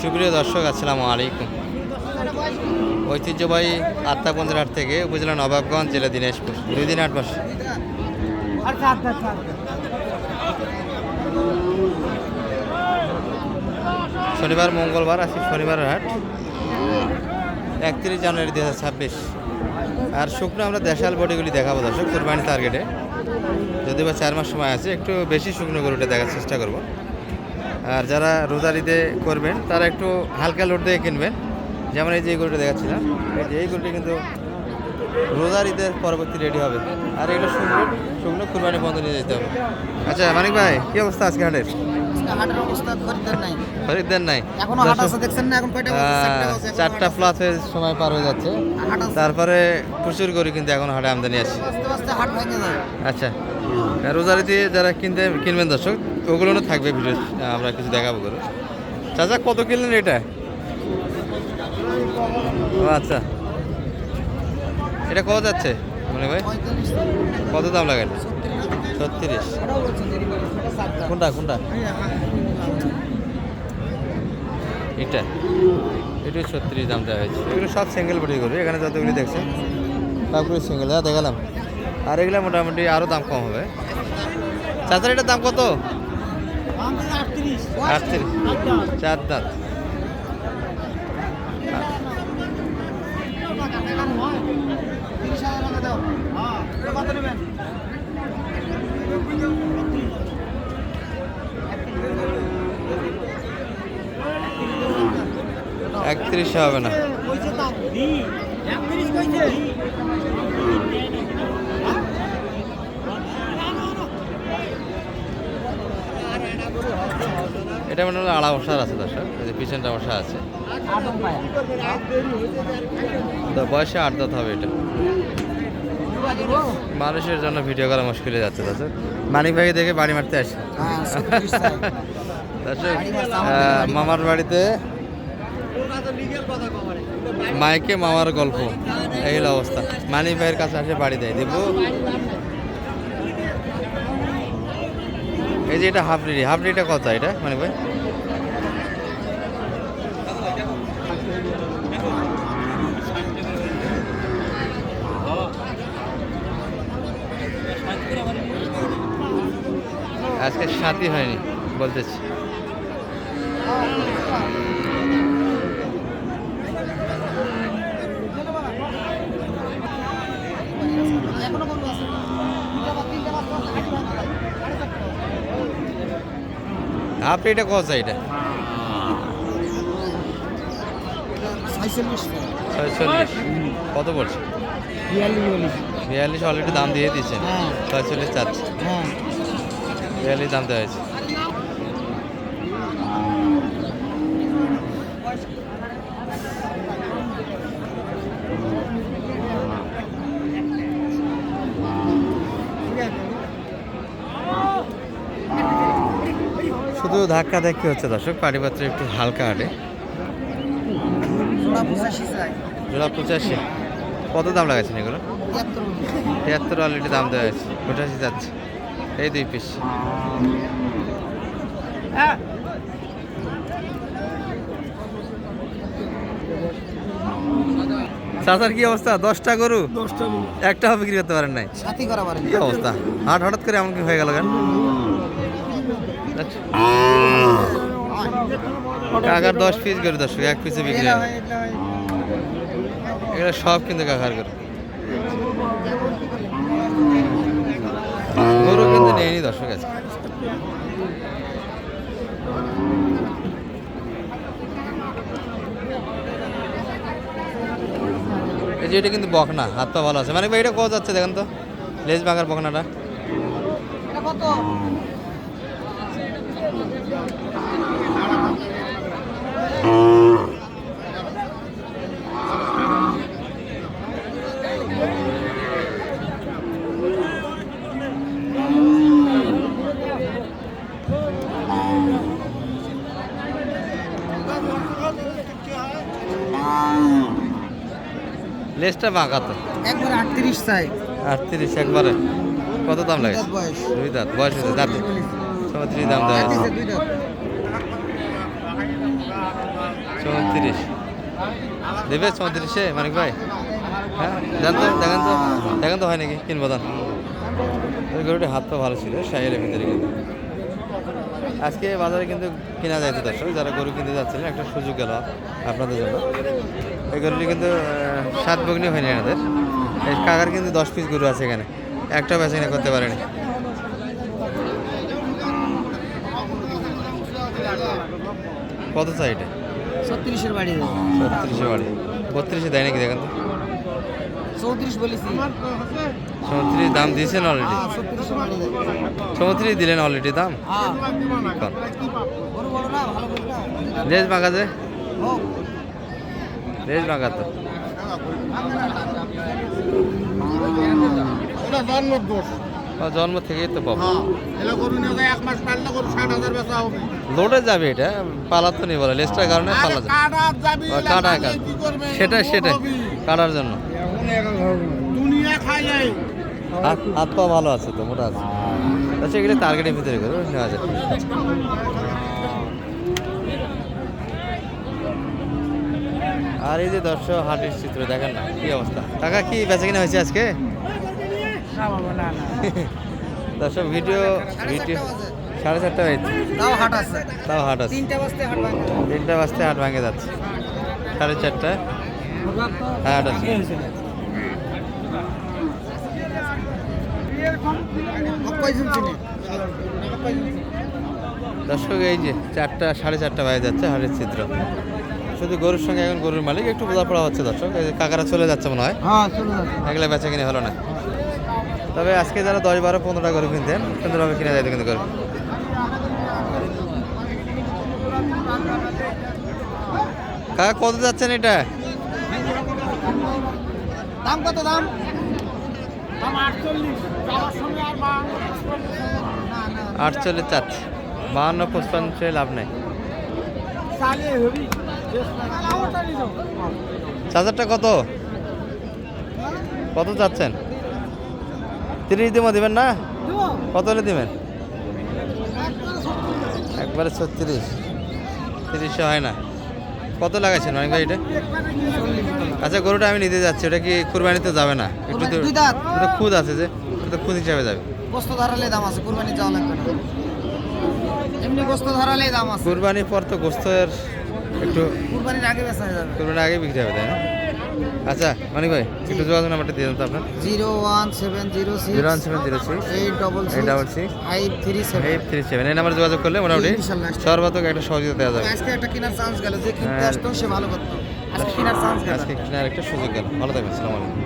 সুপ্রিয় দর্শক আসসালামু আলাইকুম। ঐতিহ্যবাহী আত্মাবন্দের হাট থেকে উপজেলা নবাবগঞ্জ, জেলা দিনাজপুর, 2 দিন 8 মাস। শনিবার মঙ্গলবার আছে, শনিবারের হাট 31 জানুয়ারি 2026। আর শুকনো আমরা দেশাল বডিগুলি দেখাবো দর্শক, কুরবানি টার্গেটে। যদি বা 4 মাস সময় আছে, একটু বেশি শুকনো গরুটা দেখার চেষ্টা করব। আর যারা রোজারিতে করবেন তারা একটু হালকা লোড দিয়ে কিনবেন। যেমন এই যে গরুটা দেখাচ্ছিলাম, এই গরুটি কিন্তু রোজার ঈদের পরবর্তী রেডি হবে। আর এগুলো শুকনো কুরবানি বন্ধ নিয়ে যেতে হবে। আচ্ছা মানিক ভাই, কি অবস্থা আজকে হাটের? খরিদ্দার নাই, চারটা প্লাস হয়ে সময় পার হয়ে যাচ্ছে। তারপরে প্রচুর গরু কিন্তু এখন হাটে আমদানি আছে। আচ্ছা, রোজারিতে যারা কিনবেন দর্শক, ওগুলো থাকবে ভিডিও, আমরা কিছু দেখাবো গরু। চাচা কত কিনলেন এটা? ও আচ্ছা, এটা কত যাচ্ছে মনে ভাই? কত দাম লাগে? 36। কোনটা কোনটা? এটা 36 দাম দেওয়া হয়েছে। এগুলো সব সিঙ্গেল বডি গরু, এখানে যতগুলি দেখছেন সবগুলো সিঙ্গেল দেখালাম। আর এগুলো মোটামুটি আরও দাম কম হবে। চাচার এটার দাম কত? 38। 4 দাঁত। একত্রিশ হবে না। এটা মনে হলো আড়া বসার আছে দর্শক, পিছনটা বসা আছে। বয়সে 8 দাঁত হবে। এটা মানুষের জন্য ভিডিও করা মুশকিল হয়ে যাচ্ছে দর্শক। মানিক ভাইকে দেখে বাড়ি মারতে আসে দর্শক। মামার বাড়িতে মাইকে মামার গল্প, এই হলো অবস্থা। মানিক ভাইয়ের কাছে আসে বাড়ি দেয় দিব। এই যে এটা হাফলিটা কত এটা মানিক ভাই? আজকে 7ই হয়নি বলতেছি। আপনি এটা কত চাই? এটা 46। কত বলছে? 42 অলরেডি দাম দিয়ে দিয়েছেন। 46 চাচ্ছে। 42 দাম দেওয়া হয়েছে। শুধু ধাক্কা দেখতে হচ্ছে দর্শক, পাটিপত্র একটু হালকা হাটে। জোড়া 85। কত দাম লাগাচ্ছেন এগুলো? 73 অলরেডি দাম দেওয়া হয়েছে। 85 যাচ্ছে। এই 2 পিস। চাচার কি অবস্থা? 10টা গরু, 10টা গরু একটাও বিক্রি করতে পারেন নাই? কি অবস্থা? হাট হঠাৎ করে এমন কি হয়ে গেল কেন? কাকার 10 পিস গরু দর্শক, 1 পিসে বিক্রি হয়। এগুলো সব কিন্তু কাকার গরু। গরু কিন্তু নেয়নি দর্শক আছে। এই যে এটা কিন্তু বকনা, হাত পা ভালো আছে। মানে ভাই এটা কত যাচ্ছে দেখেন তো, লেজ বাঁকার বকনাটা? লেজটা বাঁকা তো, একবার 38 চাই। 38 একবারে। কত দাম লাগে? 2 দাঁত বয়স হয়েছে, দাঁত 34 দাম দেওয়া হয়েছে। 34 দেবে 34-এ মানিক ভাই? হ্যাঁ জানতো দেখেন তো হয় নাকি কিনবো দান। ওই গরুটি হাত পা ভালো ছিল, শাহিরের ভিতরে কিন্তু আজকে বাজারে কিন্তু কেনা যায় তো দর্শক, যারা গরু কিনতে যাচ্ছিলেন একটা সুযোগ গেল আপনাদের জন্য। এই গরুটি কিন্তু 7 বগনি হয়নি এনাদের। এই কাকার কিন্তু 10 পিস গরু আছে এখানে, একটা বেচা কিনা করতে পারেনি। কত চাই এটা? 36-এর বাড়ি 36-এ বাড়ি, 32-এ দেয় নাকি দেখেন তো? 34 বলেছি। 34 দাম দিয়েছেন অলরেডি? 36-এর বাড়ি 34 দিলেন অলরেডি দাম? বড় বড় না, ভালো করে না। রেজ মাগা যে হোক। রেজ মাগা তো এটা জন্মের দোষ। জন্ম থেকেই তো পাবো। হ্যাঁ, এলা গরু নিয়ে যায় 1 মাস পাললে গরু 60,000 বেচা হবে। লোডে যাবে এটা, পালা তো নেই বলে, লেজটার কারণে পালা যাবে। কাটার যাবি, কাটা এলা কি করবে? সেটাই হবি। কাটার জন্য দুনিয়া খাই যায়। হাত পা ভালো আছে তো, মোটা আছে। আচ্ছা এগুলো টার্গেটের ভিতরে করো নেওয়া যায়। আর এই যে দর্শক হাটের চিত্র দেখেন না কি অবস্থা। টাকা কি বেচা কিনা হয়েছে আজকে? না বাবা, না না। দর্শক ভিডিও 4:30 হয়েছে, তাও হাট আছে। তাও হাট আছে। 3টা বাজতে হাট ভাঙে। 3টা বাজতে হাট ভাঙে যাচ্ছে, 4:30 হাট আছে। কয়জন চিনে? দর্শক এই যে 4:30 বাজে যাচ্ছে হাটের চিত্র। শুধু গরুর সঙ্গে এখন গরুর মালিক একটু বোঝাপড়া হচ্ছে দর্শক। এই যে কাকারা চলে যাচ্ছে মনে হয়, হ্যাঁ চলে যাচ্ছে। এগুলো বেচা কিনে হলো না। তবে আজকে যারা 10, 12, 15টা গরু কিনতেন সুন্দরভাবে কিনে যাইতো কিন্তু গরু। কাকা কত যাচ্ছেন এটা? দাম কত দাম? দাম 48 যাওয়ার সময় আর 48 চাচ্ছে, 52, 55 লাভ নেই। সালে হবি। চার্জারটা কত কত চাচ্ছেন? 30 দিবেন না? কত হলে দিবেন? একবারে 36, 30 হয় না। কত লাগাইছেন মানিক ভাই এটা? আচ্ছা গরুটা আমি নিতে যাচ্ছি, ওটা কি কুরবানিতে যাবে না? একটু তো দুই দাঁত। এটা খুদ আছে যে, ওটা খুদ হিসাবে যাবে। গোস্ত ধরালে দাম আছে, কুরবানি যাওয়া লাগবে না। এমনি গোস্ত ধরালে দাম আছে। কুরবানির পর তো গোস্তের একটু, কুরবানির আগে বেচা যাবে। কুরবানির আগে বিক্রি হবে তাই না? আচ্ছা মানিক ভাই একটু যোগাযোগ নাম্বারটা দিয়ে দেন তো আপনার। 01706 01706 866 537। 837 এই নাম্বারে যোগাযোগ করলে মোটামুটি ইনশাআল্লাহ। সর্বাত্মক একটা সহযোগিতা দেওয়া যাবে। আজকে একটা কেনার চান্স গেল, যে কিনতে হ্যাঁ। আসতো সে ভালো করতো। আজকে কেনার চান্স গেল। আজকে কেনার একটা সুযোগ গেল। ভালো থাকবেন, আসসালামু আলাইকুম।